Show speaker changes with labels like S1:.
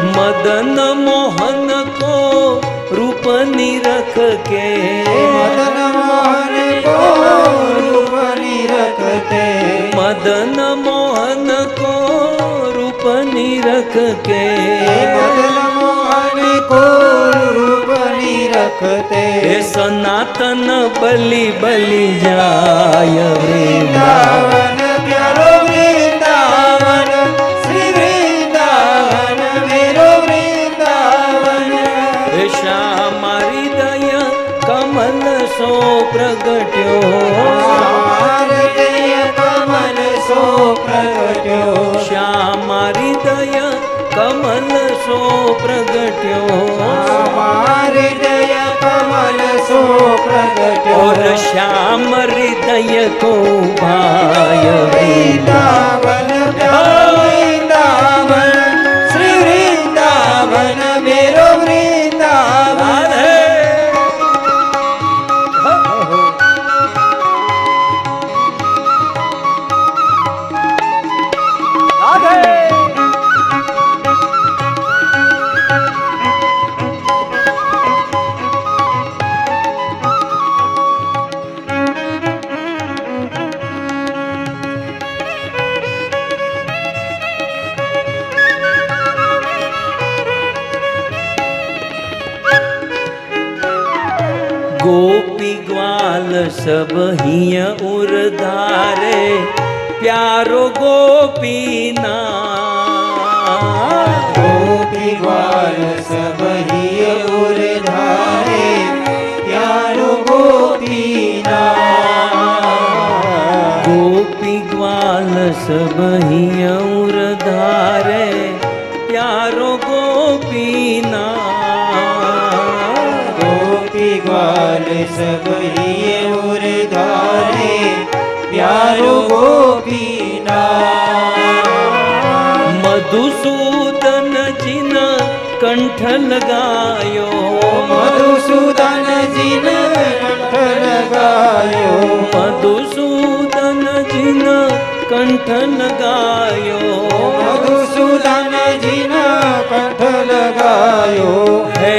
S1: मदन मोहन को रूप निरख के,
S2: मदन मोहन को रूप निरख के,
S1: मदन मोहन को रूप निरख के,
S2: मदन मोहन को रूप निरख के।
S1: सनातन बलि बलि जाय वृंदावन,
S2: प्यारो वृंदावन, श्री वृंदावन मेरो वृंदावन।
S1: श्याम हृदय कमल सो प्रगट्यो,
S2: हृदय कमल सो प्रगट्यो,
S1: श्याम हृदय कमल सो प्रगट्यो,
S2: हृदय कमल सो प्रगट्यो।
S1: और श्याम हृदय को भाय
S2: वृंदावन प्यारो वृंदावन, श्री वृंदावन मेरो वृंदावन।
S1: गोपी ग्वाल सब हिय उर्धारे, प्यारो गोपी ना,
S2: गोपी ग्वाल सब ही उर्धारे, प्यारो गोपी ना।
S1: गोपी ग्वाल सब हिय उर्धारे, प्यारो गोपी ना,
S2: गोपी ग्वाल सब ही उर्धारे, प्यारो गोपी ना।
S1: मधुसूदन जिन कंठ लगायो,
S2: मधुसूदन जिन कंठ लगायो,
S1: मधुसूदन जिन कंठ लगायो,
S2: मधुसूदन जिन कंठ लगायो।
S1: है